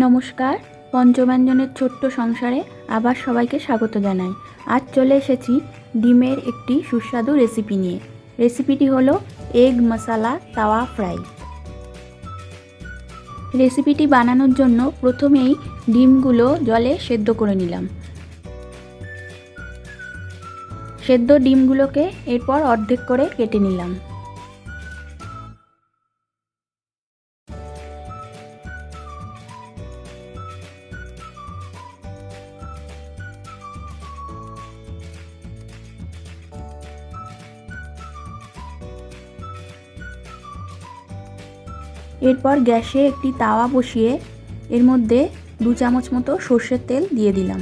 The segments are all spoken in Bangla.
নমস্কার, পঞ্চব্যঞ্জনের ছোট্ট সংসারে আবার সবাইকে স্বাগত জানাই। আজ চলে এসেছি ডিমের একটি সুস্বাদু রেসিপি নিয়ে। রেসিপিটি হলো এগ মশালা তাওয়া ফ্রাই। রেসিপিটি বানানোর জন্য প্রথমেই ডিমগুলো জলে সেদ্ধ করে নিলাম। সেদ্ধ ডিমগুলোকে এরপর অর্ধেক করে কেটে নিলাম। এরপর গ্যাসে একটি তাওয়া বসিয়ে এর মধ্যে 2 চামচ মতো সর্ষের তেল দিয়ে দিলাম।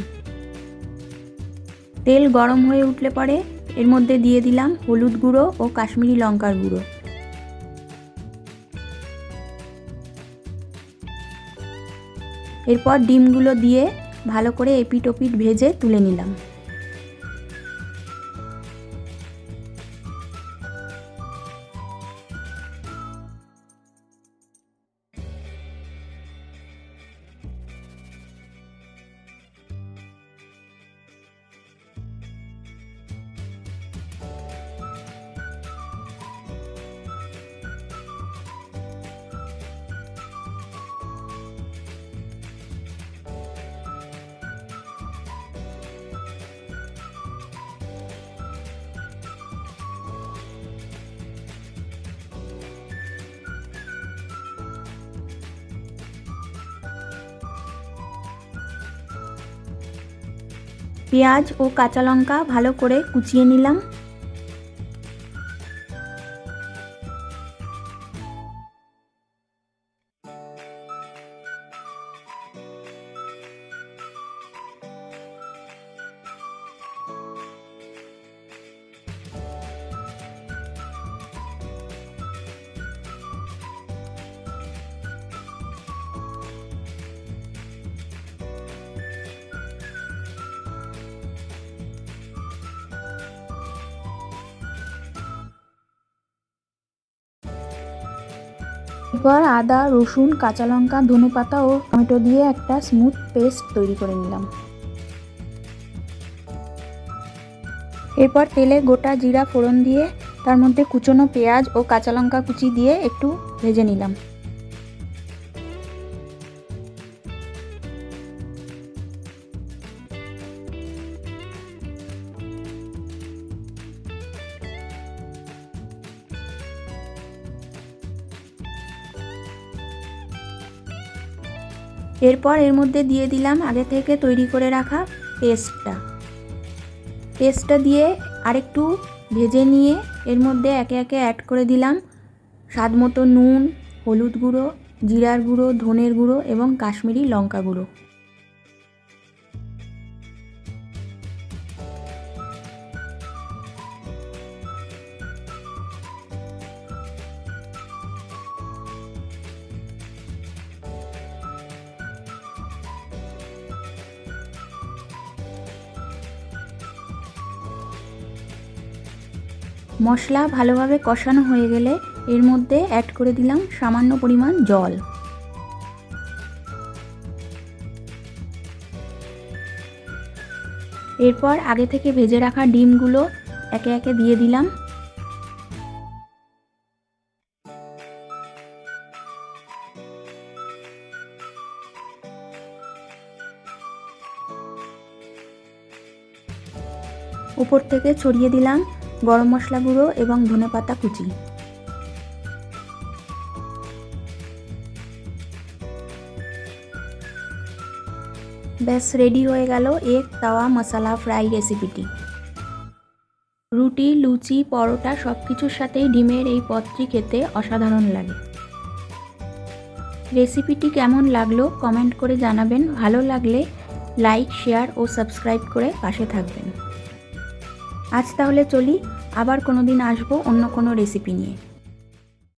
তেল গরম হয়ে উঠলে পরে এর মধ্যে দিয়ে দিলাম হলুদ গুঁড়ো ও কাশ্মীরি লঙ্কার গুঁড়ো। এরপর ডিমগুলো দিয়ে ভালো করে এপিট ওপিট ভেজে তুলে নিলাম। পেঁয়াজ ও কাঁচা লঙ্কা ভালো করে কুচিয়ে নিলাম। এরপর আদা, রসুন, কাঁচা লঙ্কা, ধনেপাতা ও টমেটো দিয়ে একটা স্মুথ পেস্ট তৈরি করে নিলাম। এরপর তেলে গোটা জিরা ফোড়ন দিয়ে তার মধ্যে কুচনো পেঁয়াজ ও কাঁচা লঙ্কা কুচি দিয়ে একটু ভেজে নিলাম। এরপর এর মধ্যে দিয়ে দিলাম আগে থেকে তৈরি করে রাখা পেস্টটা দিয়ে আরেকটু ভেজে নিয়ে এর মধ্যে একে একে অ্যাড করে দিলাম স্বাদ মতো নুন, হলুদ গুঁড়ো, জিরার গুঁড়ো, ধনের গুঁড়ো এবং কাশ্মীরি লঙ্কা গুঁড়ো। মশলা ভালোভাবে কষানো হয়ে গেলে এর মধ্যে অ্যাড করে দিলাম সামান্য পরিমাণ জল। এরপর আগে থেকে ভেজে রাখা ডিমগুলো একে একে দিয়ে দিলাম। উপর থেকে ছড়িয়ে দিলাম গরম মশলা গুঁড়ো এবং ধনেপাতা কুচি। ব্যাস রেডি হয়ে গেল এগ তাওয়া মশালা ফ্রাই রেসিপিটি। রুটি, লুচি, পরোটা সব কিছুর সাথেই ডিমের এই পদটি খেতে অসাধারণ লাগে। রেসিপিটি কেমন লাগলো কমেন্ট করে জানাবেন। ভালো লাগলে লাইক, শেয়ার ও সাবস্ক্রাইব করে পাশে থাকবেন। আজ তাহলে চলি, আবার কোনো দিন আসবো অন্য কোনো রেসিপি নিয়ে।